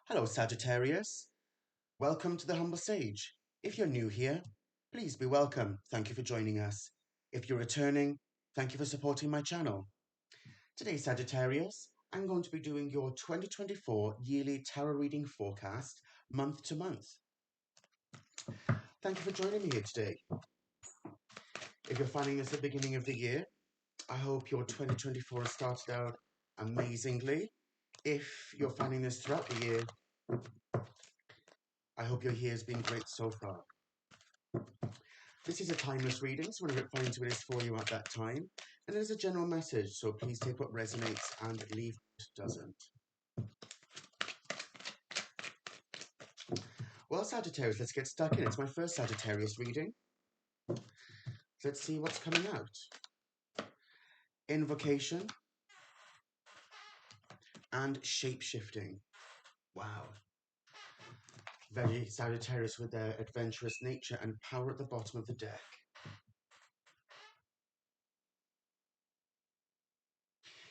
Hello, Sagittarius. Welcome to the Humble Sage. If you're new here, please be welcome. Thank you for joining us. If you're returning, thank you for supporting my channel. Today, Sagittarius, I'm going to be doing your 2024 yearly tarot reading forecast month to month. Thank you for joining me here today. If you're finding this at the beginning of the year, I hope your 2024 has started out amazingly. If you're finding this throughout the year, I hope your year has been great so far. This is a timeless reading, so whatever it finds what it is for you at that time. And it is a general message, so please take what resonates and leave what doesn't. Well, Sagittarius, let's get stuck in. It's my first Sagittarius reading. Let's see what's coming out. Invocation and shape-shifting. Wow. Very Sagittarius with their adventurous nature and power at the bottom of the deck.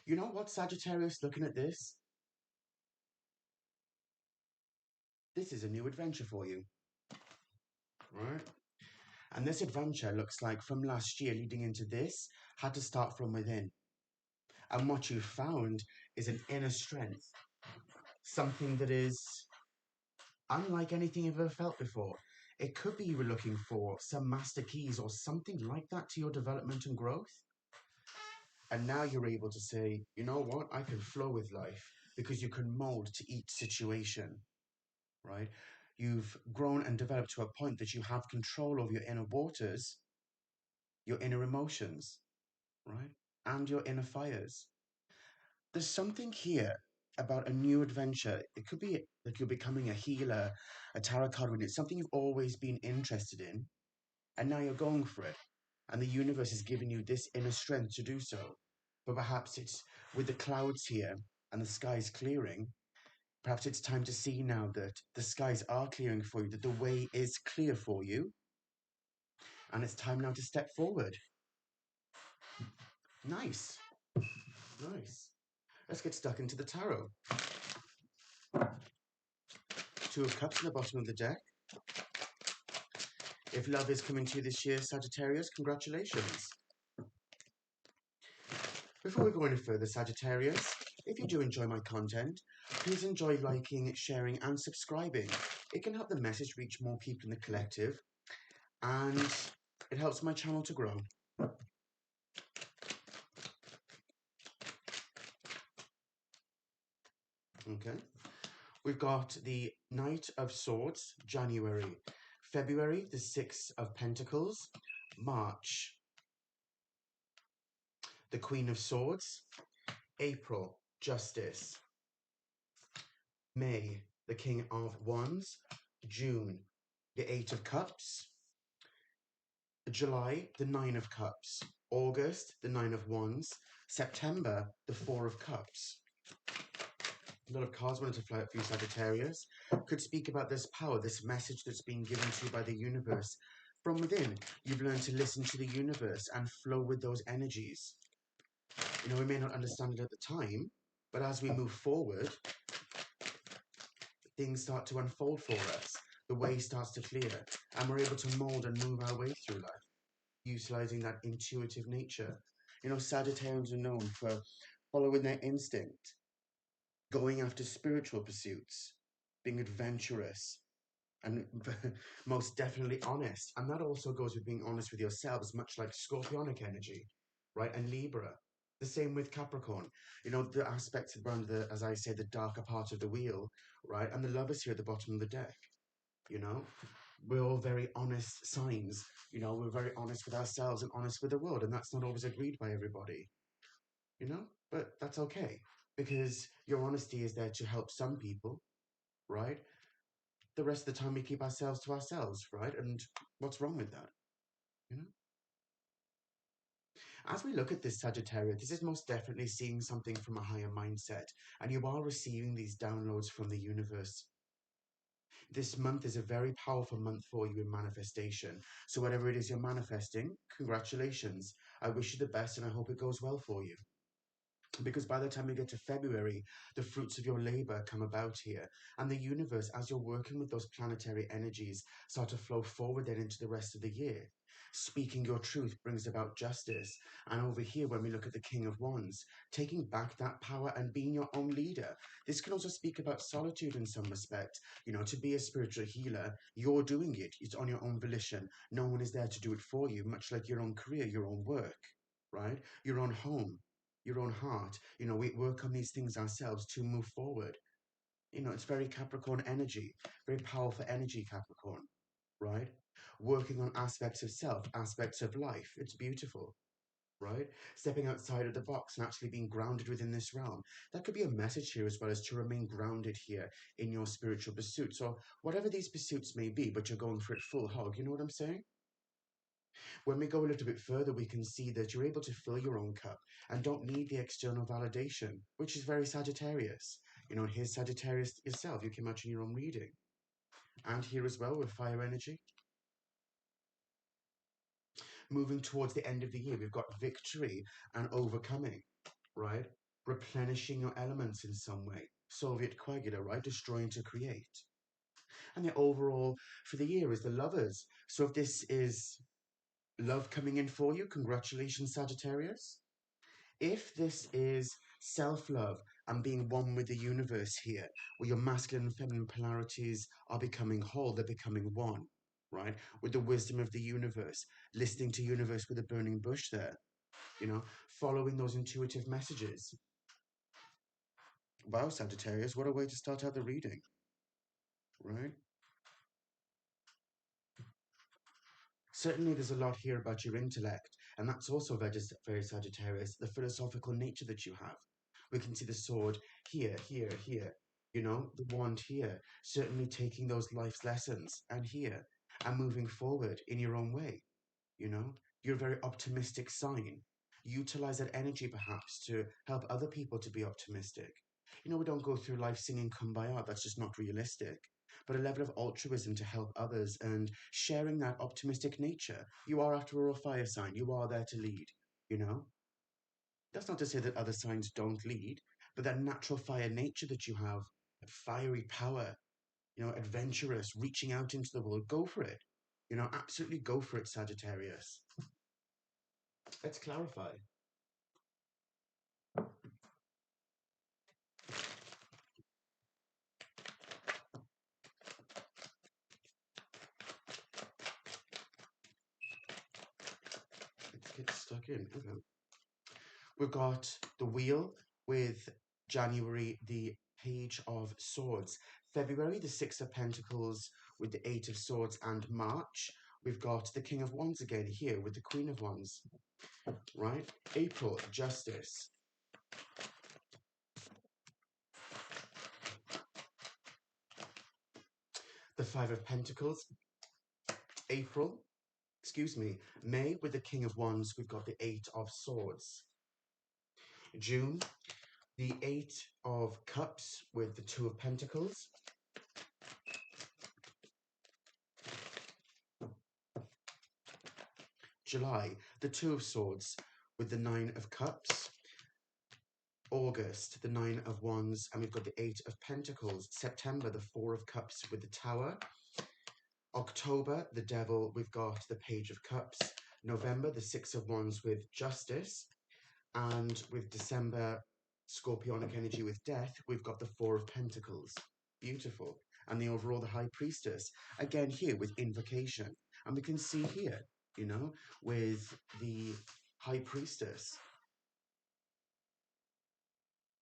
You know what, Sagittarius, looking at this? This is a new adventure for you. Right? And this adventure looks like from last year leading into this had to start from within. And what you found is an inner strength, something that is unlike anything you've ever felt before. It could be you were looking for some master keys or something like that to your development and growth. And now you're able to say, you know what, I can flow with life because you can mold to each situation, right? You've grown and developed to a point that you have control over your inner waters, your inner emotions, right? And your inner fires. There's something here about a new adventure. It could be that you're becoming a healer, a tarot card reader. It's something you've always been interested in, and now you're going for it. And the universe is giving you this inner strength to do so. But perhaps it's with the clouds here and the skies clearing, perhaps it's time to see now that the skies are clearing for you, that the way is clear for you, and it's time now to step forward. Nice. Nice. Let's get stuck into the tarot. Two of Cups in the bottom of the deck. If love is coming to you this year, Sagittarius, congratulations. Before we go any further, Sagittarius, if you do enjoy my content, please enjoy liking, sharing, and subscribing. It can help the message reach more people in the collective, and it helps my channel to grow. Okay. We've got the Knight of Swords, January. February, the Six of Pentacles. March, the Queen of Swords. April, Justice. May, the King of Wands. June, the Eight of Cups. July, the Nine of Cups. August, the Nine of Wands. September, the Four of Cups. A lot of cards wanted to fly up for you, Sagittarius. Could speak about this power, this message that's been given to you by the universe. From within, you've learned to listen to the universe and flow with those energies. You know, we may not understand it at the time, but as we move forward, things start to unfold for us. The way starts to clear, and we're able to mold and move our way through life, utilizing that intuitive nature. You know, Sagittarians are known for following their instinct, going after spiritual pursuits, being adventurous, and most definitely honest. And that also goes with being honest with yourselves, much like Scorpionic energy, right? And Libra. The same with Capricorn. You know, the aspects around the, as I say, the darker part of the wheel, right? And the Lovers here at the bottom of the deck, you know? We're all very honest signs. You know, we're very honest with ourselves and honest with the world. And that's not always agreed by everybody, you know? But that's okay, because your honesty is there to help some people, right? The rest of the time we keep ourselves to ourselves, right? And what's wrong with that, you know? As we look at this Sagittarius, this is most definitely seeing something from a higher mindset, and you are receiving these downloads from the universe. This month is a very powerful month for you in manifestation. So whatever it is you're manifesting, congratulations. I wish you the best and I hope it goes well for you. Because by the time you get to February, the fruits of your labor come about here. And the universe, as you're working with those planetary energies, start to flow forward then into the rest of the year. Speaking your truth brings about justice. And over here, when we look at the King of Wands, taking back that power and being your own leader. This can also speak about solitude in some respect. You know, to be a spiritual healer, you're doing it. It's on your own volition. No one is there to do it for you, much like your own career, your own work, right? Your own home, your own heart. You know, we work on these things ourselves to move forward. You know, it's very Capricorn energy, very powerful energy, Capricorn, right? Working on aspects of self, aspects of life. It's beautiful, right? Stepping outside of the box and actually being grounded within this realm. That could be a message here as well, as to remain grounded here in your spiritual pursuits, or whatever these pursuits may be, but you're going for it full hog. You know what I'm saying? When we go a little bit further, we can see that you're able to fill your own cup and don't need the external validation, which is very Sagittarius. You know, here's Sagittarius yourself. You came out in your own reading. And here as well with fire energy. Moving towards the end of the year, we've got victory and overcoming, right? Replenishing your elements in some way. Soviet coagula, right? Destroying to create. And the overall for the year is the lovers. So if this is love coming in for you, congratulations, Sagittarius. If this is self love and being one with the universe here, where your masculine and feminine polarities are becoming whole, they're becoming one, right? With the wisdom of the universe, listening to universe with a burning bush there, you know, following those intuitive messages. Wow, Sagittarius, what a way to start out the reading, right? Certainly, there's a lot here about your intellect, and that's also very Sagittarius, the philosophical nature that you have. We can see the sword here, here, here, you know, the wand here, certainly taking those life's lessons, and here, and moving forward in your own way, you know. You're a very optimistic sign. Utilize that energy perhaps to help other people to be optimistic. You know, we don't go through life singing Kumbaya, that's just not realistic. But a level of altruism to help others and sharing that optimistic nature. You are, after all, a fire sign. You are there to lead, you know? That's not to say that other signs don't lead, but that natural fire nature that you have, that fiery power, you know, adventurous, reaching out into the world, go for it. You know, absolutely go for it, Sagittarius. Let's clarify. Let's get stuck in. Okay. We've got the wheel with January, the Page of Swords. February, the Six of Pentacles with the Eight of Swords. And March, we've got the King of Wands again here with the Queen of Wands. Right? April, Justice. The Five of Pentacles. April, excuse me, May with the King of Wands, we've got the Eight of Swords. June, the Eight of Cups with the Two of Pentacles. July, the Two of Swords with the Nine of Cups. August, the Nine of Wands, and we've got the Eight of Pentacles. September, the Four of Cups with the Tower. October, the Devil, we've got the Page of Cups. November, the Six of Wands with Justice. And with December, Scorpionic energy with Death, we've got the Four of Pentacles. Beautiful. And the overall, the High Priestess. Again, here with Invocation. And we can see here, you know, with the High Priestess.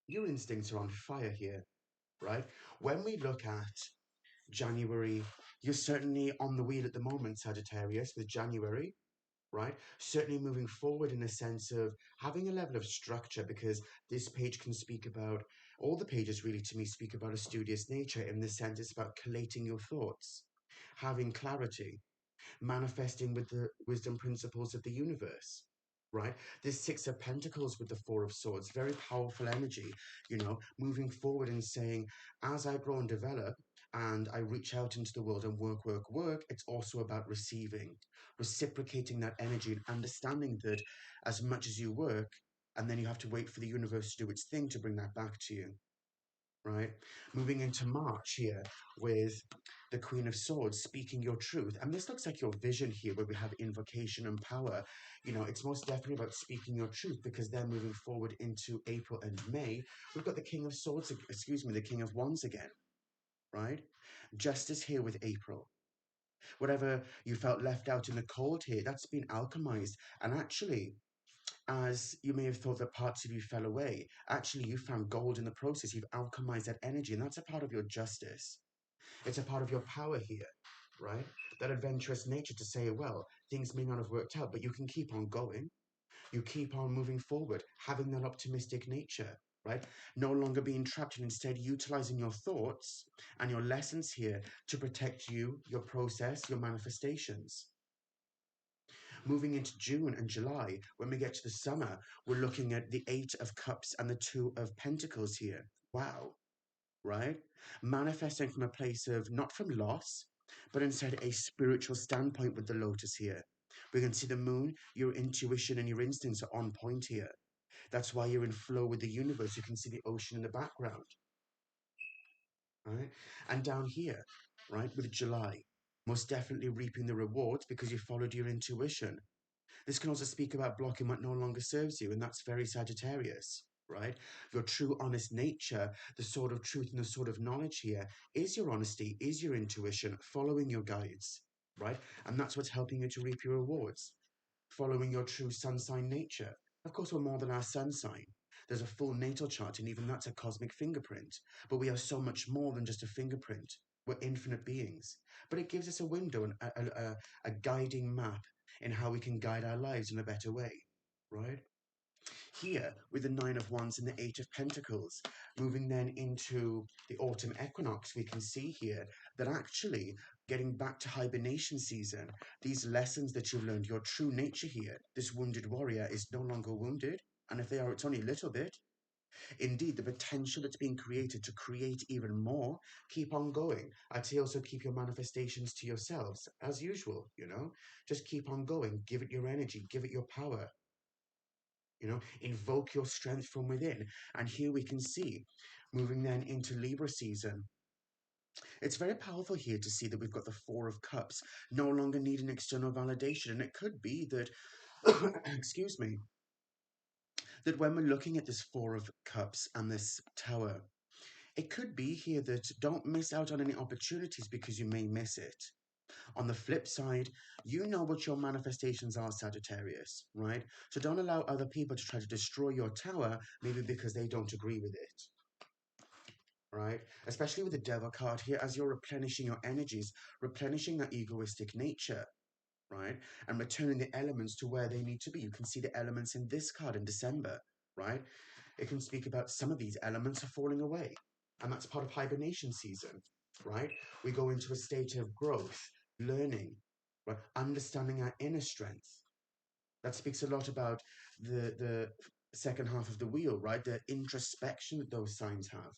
Your instincts are on fire here, right? When we look at January, you're certainly on the wheel at the moment, Sagittarius, with January, right? Certainly moving forward in a sense of having a level of structure, because this page can speak about, all the pages really to me speak about a studious nature, in the sense it's about collating your thoughts, having clarity, manifesting with the wisdom principles of the universe. Right? This Six of Pentacles with the Four of Swords, very powerful energy, you know, moving forward and saying, as I grow and develop and I reach out into the world and work, work, work, it's also about receiving, reciprocating that energy and understanding that as much as you work, And then you have to wait for the universe to do its thing to bring that back to you, right? Moving into March here with the Queen of Swords, speaking your truth. And this looks like your vision here where we have invocation and power. You know, it's most definitely about speaking your truth, because then moving forward into April and May, we've got the King of Swords, excuse me, the King of Wands again, right? Justice here with April. Whatever you felt left out in the cold here, that's been alchemized. And actually, as you may have thought that parts of you fell away, actually you found gold in the process. You've alchemized that energy, and that's a part of your justice. It's a part of your power here, right? That adventurous nature to say, well, things may not have worked out, but you can keep on going. You keep on moving forward, having that optimistic nature, right? No longer being trapped, and instead utilizing your thoughts and your lessons here to protect you, your process, your manifestations. Moving into June and July, when we get to the summer, we're looking at the Eight of Cups and the Two of Pentacles here. Wow, right? Manifesting from a place of not from loss, but instead a spiritual standpoint with the Lotus here. We can see the moon, your intuition and your instincts are on point here. That's why you're in flow with the universe. You can see the ocean in the background, right? And down here, right, with July, most definitely reaping the rewards because you followed your intuition. This can also speak about blocking what no longer serves you, and that's very Sagittarius, right? Your true honest nature, the sword of truth and the sword of knowledge here is your honesty, is your intuition, following your guides, right? And that's what's helping you to reap your rewards, following your true sun sign nature. Of course, we're more than our sun sign. There's a full natal chart, and even that's a cosmic fingerprint. But we are so much more than just a fingerprint. We're infinite beings. But it gives us a window and a guiding map in how we can guide our lives in a better way, right? Here, with the Nine of Wands and the Eight of Pentacles, moving then into the autumn equinox, we can see here that actually getting back to hibernation season, these lessons that you've learned, your true nature here, this wounded warrior is no longer wounded. And if they are, it's only a little bit. Indeed, the potential that's being created to create even more, keep on going. I'd say also keep your manifestations to yourselves, as usual, you know? Just keep on going. Give it your energy, give it your power. You know, invoke your strength from within. And here we can see, moving then into Libra season, it's very powerful here to see that we've got the Four of Cups, no longer needing external validation. And it could be that, excuse me, that when we're looking at this Four of Cups and this Tower, it could be here that don't miss out on any opportunities because you may miss it. On the flip side, you know what your manifestations are, Sagittarius, right? So don't allow other people to try to destroy your tower, maybe because they don't agree with it, right? Especially with the Devil card here, as you're replenishing your energies, replenishing that egoistic nature, right? And returning the elements to where they need to be. You can see the elements in this card in December, right? It can speak about some of these elements are falling away. And that's part of hibernation season, right? We go into a state of growth, learning, right? Understanding our inner strength. That speaks a lot about the second half of the wheel, right? The introspection that those signs have.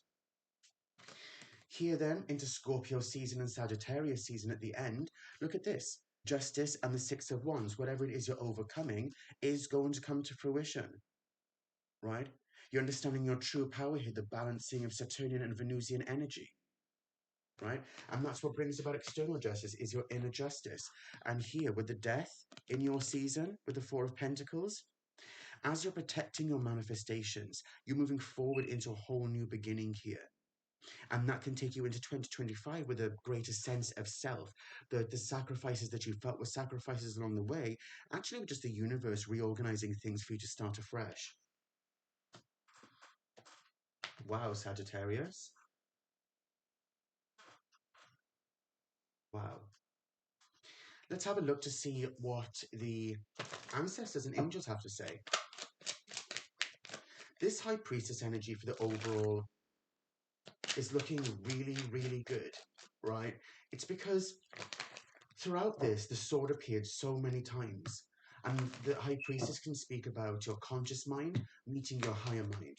Here then, into Scorpio season and Sagittarius season at the end, look at this. Justice and the Six of Wands, whatever it is you're overcoming, is going to come to fruition, right? You're understanding your true power here, the balancing of Saturnian and Venusian energy, right? And that's what brings about external justice, is your inner justice. And here, with the Death in your season, with the Four of Pentacles, as you're protecting your manifestations, you're moving forward into a whole new beginning here. And that can take you into 2025 with a greater sense of self. The sacrifices that you felt were sacrifices along the way, actually were just the universe reorganizing things for you to start afresh. Wow, Sagittarius. Wow. Let's have a look to see what the ancestors and angels have to say. This High Priestess energy for the overall is looking really, really good, right? It's because throughout this, the sword appeared so many times. And the High Priestess can speak about your conscious mind meeting your higher mind,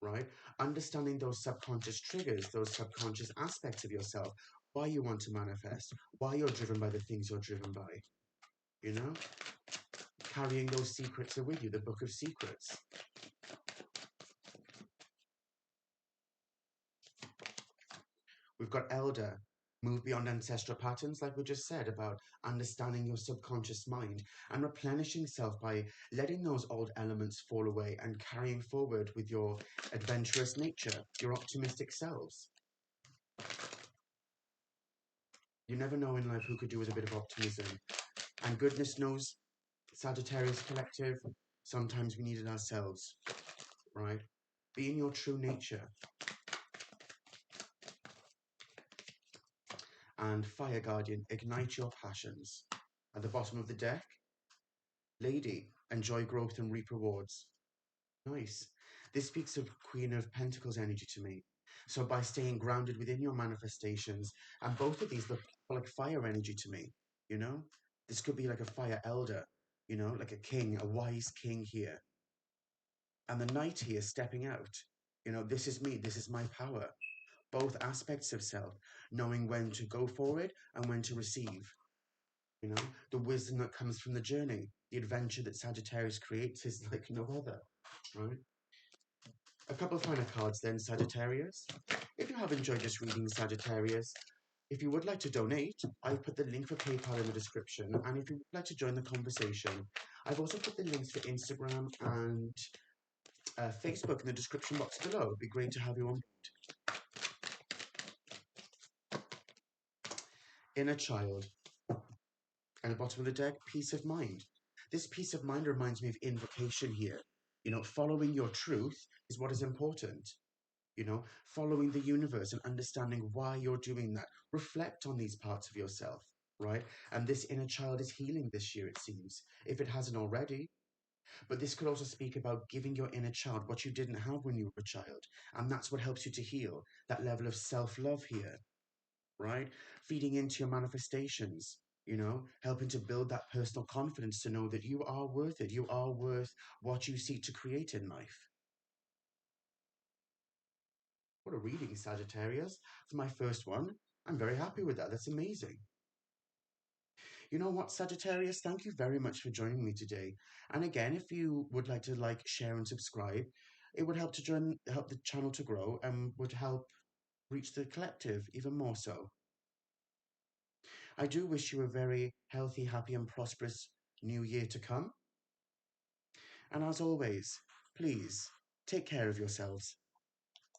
right? Understanding those subconscious triggers, those subconscious aspects of yourself, why you want to manifest, why you're driven by the things you're driven by, you know? carrying those secrets are with you, the Book of Secrets. We've got Elder, move beyond ancestral patterns, like we just said, about understanding your subconscious mind and replenishing self by letting those old elements fall away and carrying forward with your adventurous nature, your optimistic selves. You never know in life who could do with a bit of optimism. And goodness knows, Sagittarius Collective, sometimes we need it ourselves, right? Be in your true nature. And Fire Guardian, ignite your passions. At the bottom of the deck, Lady, enjoy growth and reap rewards. Nice. This speaks of Queen of Pentacles energy to me. So by staying grounded within your manifestations, and both of these look like fire energy to me, you know? This could be like a fire elder, you know, like a king, a wise king here. And the knight here stepping out. You know, this is me, this is my power. Both aspects of self, knowing when to go forward and when to receive. You know, the wisdom that comes from the journey, the adventure that Sagittarius creates is like no other, right? A couple of final cards then, Sagittarius. If you have enjoyed this reading, Sagittarius, if you would like to donate, I've put the link for PayPal in the description. And if you would like to join the conversation, I've also put the links for Instagram and Facebook in the description box below. It'd be great to have you on. Inner child. At the bottom of the deck, peace of mind. This peace of mind reminds me of invocation here. You know, following your truth is what is important. You know, following the universe and understanding why you're doing that. Reflect on these parts of yourself, right? And this inner child is healing this year, it seems, if it hasn't already. But this could also speak about giving your inner child what you didn't have when you were a child. And that's what helps you to heal, that level of self-love here, right? Feeding into your manifestations, you know, helping to build that personal confidence to know that you are worth it. You are worth what you seek to create in life. What a reading, Sagittarius. For my first one, I'm very happy with that. That's amazing. You know what, Sagittarius? Thank you very much for joining me today. And again, if you would like to like, share, and subscribe, it would help to help the channel to grow and would help reach the collective even more so. I do wish you a very healthy, happy, and prosperous new year to come. And as always, please take care of yourselves.